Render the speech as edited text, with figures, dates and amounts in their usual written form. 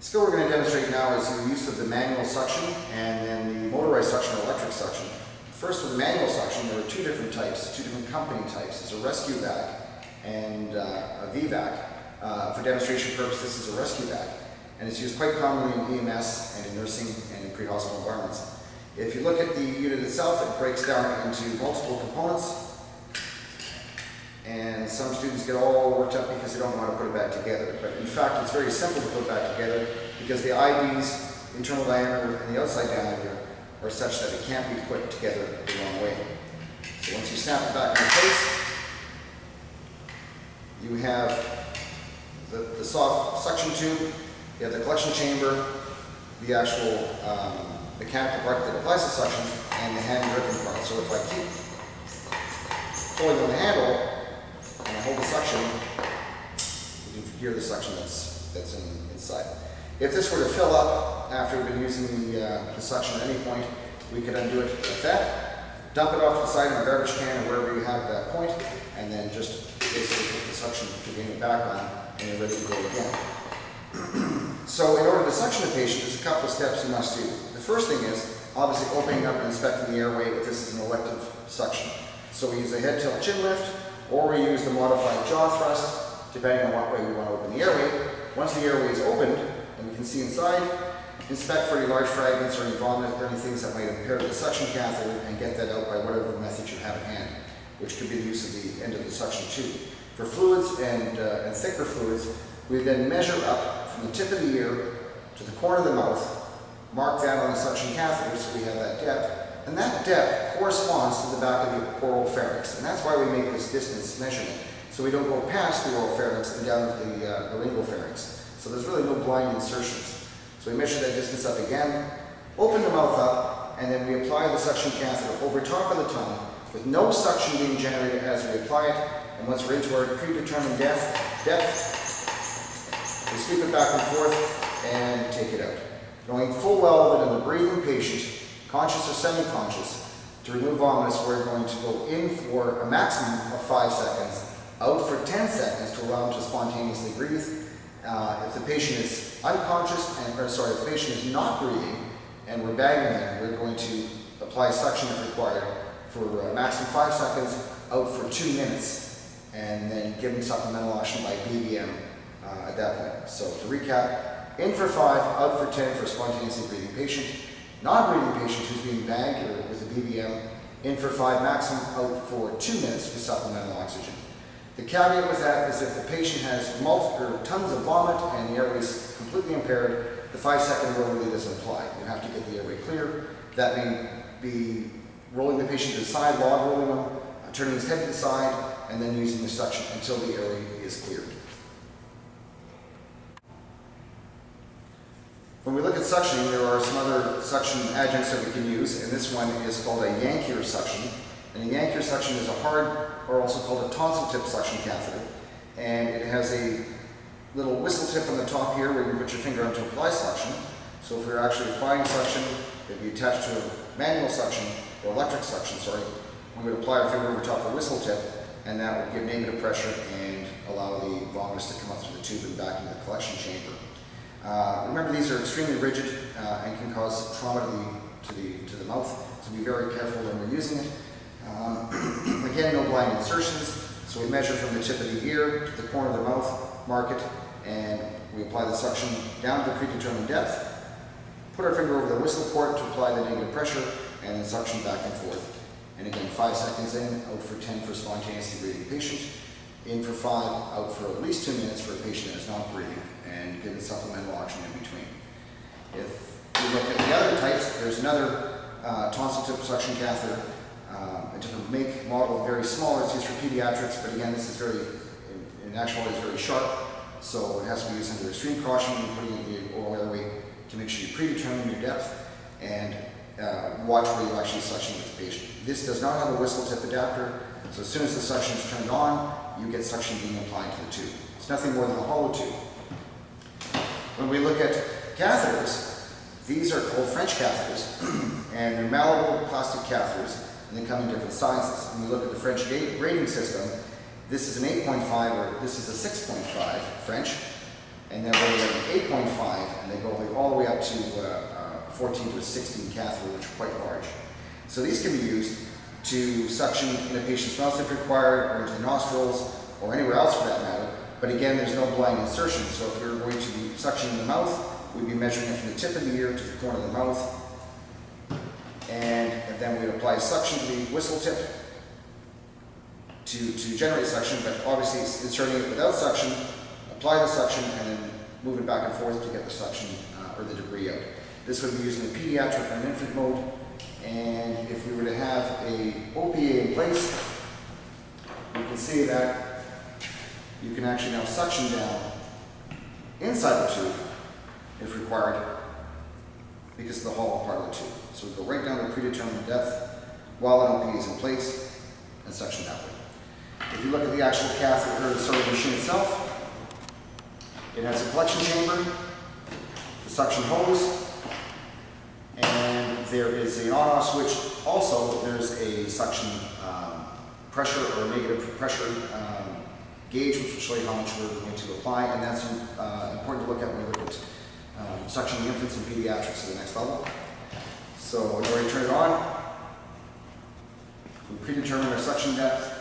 The skill we're going to demonstrate now is the use of the manual suction and then the motorized suction or electric suction. First, with the manual suction, there are two different types, two different company types. There's a rescue vac and a VVAC. For demonstration purposes, this is a rescue vac, and it's used quite commonly in EMS and in nursing and in pre-hospital environments. If you look at the unit itself, it breaks down into multiple components, and some students get all worked up because they don't know how to put it back together. But in fact, it's very simple to put it back together because the IDs, internal diameter and the outside diameter, are such that it can't be put together the wrong way. So once you snap it back into place, you have the soft suction tube, you have the collection chamber, the actual mechanical part that applies the suction, and the hand-driven part. So if I keep pulling on the handle and I hold the suction, you can hear the suction that's inside. If this were to fill up after we've been using the suction at any point, we could undo it like that, dump it off to the side in a garbage can or wherever you have at that point, and then just basically put the suction to bring it back on, and you're ready to go again. So in order to suction a patient, there's a couple of steps you must do. The first thing is obviously opening up and inspecting the airway if this is an elective suction. So we use a head tilt chin lift, or we use the modified jaw thrust, depending on what way we want to open the airway. Once the airway is opened, and we can see inside, inspect for any large fragments or any vomit or any things that might impair the suction catheter and get that out by whatever method you have at hand, which could be the use of the end of the suction tube. For fluids and thicker fluids, we then measure up from the tip of the ear to the corner of the mouth, mark that on the suction catheter so we have that depth, and that depth corresponds to the back of the oral pharynx, and that's why we make this distance measurement, so we don't go past the oral pharynx and down to the laryngeal pharynx. So there's really no blind insertions. So we measure that distance up again, open the mouth up, and then we apply the suction catheter over top of the tongue with no suction being generated as we apply it. And once we're into our predetermined depth, we sweep it back and forth and take it out. Knowing full well that in the breathing patient, conscious or semi-conscious, to remove vomitus, we're going to go in for a maximum of 5 seconds, out for 10 seconds to allow them to spontaneously breathe. If the patient is unconscious, if the patient is not breathing, and we're bagging them, we're going to apply suction if required for a maximum 5 seconds, out for 2 minutes, and then give them supplemental oxygen by BVM at that point. So to recap, in for 5, out for 10 for a spontaneously breathing patient. Non-breathing patient who's being bagged or with a BVM, in for 5 maximum, out for 2 minutes with supplemental oxygen. The caveat with that is if the patient has tons of vomit and the airway is completely impaired, the 5-second rule really doesn't apply. You have to get the airway clear. That may be rolling the patient to the side, log rolling them, turning his head to the side, and then using the suction until the airway is cleared. When we look at suctioning, there are some other suction adjuncts that we can use, and this one is called a Yankauer suction. And a Yankauer suction is a hard, or also called a tonsil tip suction catheter, and it has a little whistle tip on the top here where you put your finger on to apply suction. So if we're actually applying suction, it would be attached to a manual suction, or electric suction, sorry. We would apply our finger over top of the whistle tip, and that would give negative pressure and allow the vomitus to come up through the tube and back into the collection chamber. Remember, these are extremely rigid and can cause trauma to the mouth, so be very careful when we're using it. Again, no blind insertions, so we measure from the tip of the ear to the corner of the mouth, mark it, and we apply the suction down to the predetermined depth, put our finger over the whistle port to apply the negative pressure, and then suction back and forth. And again, 5 seconds in, out for 10 for a spontaneously breathing patient, in for 5, out for at least 2 minutes for a patient that is not breathing, and give the supplemental oxygen in between. If we look at the other types, there's another tonsil tip suction catheter, a different make, model, very small. It's used for pediatrics, but again, this is in actuality, it's very sharp, so it has to be used under extreme caution when putting it in the oral airway to make sure you predetermine your depth and watch where you actually suction with the patient. This does not have a whistle tip adapter, so as soon as the suction is turned on, you get suction being applied to the tube. It's nothing more than a hollow tube. When we look at catheters, these are called French catheters, and they're malleable plastic catheters, and they come in different sizes. When we look at the French grading system, this is an 8.5 or this is a 6.5 French, and then when we have an 0.5, and they go all the way up to 14 to a 16 catheter, which are quite large. So these can be used to suction in a patient's mouth if required, or into the nostrils, or anywhere else for that matter. But again, there's no blind insertion, so if we're going to be suctioning the mouth, we'd be measuring it from the tip of the ear to the corner of the mouth, and then we'd apply suction to the whistle tip to generate suction, but obviously inserting it without suction, apply the suction, and then move it back and forth to get the suction or the debris out. This would be used in a pediatric or an infant mode, and if we were to have a OPA in place, you can see that you can actually now suction down inside the tube if required because of the hollow part of the tube. So we go right down to a predetermined depth while an OPA is in place and suction that way. If you look at the actual catheter, or the machine itself, it has a collection chamber, the suction hose, and there is an on-off switch. Also, there's a suction pressure or negative pressure gauge, which will show you how much we're going to apply, and that's important to look at when you look at suctioning infants and pediatrics to the next level. So in order to turn it on, we predetermine our suction depth,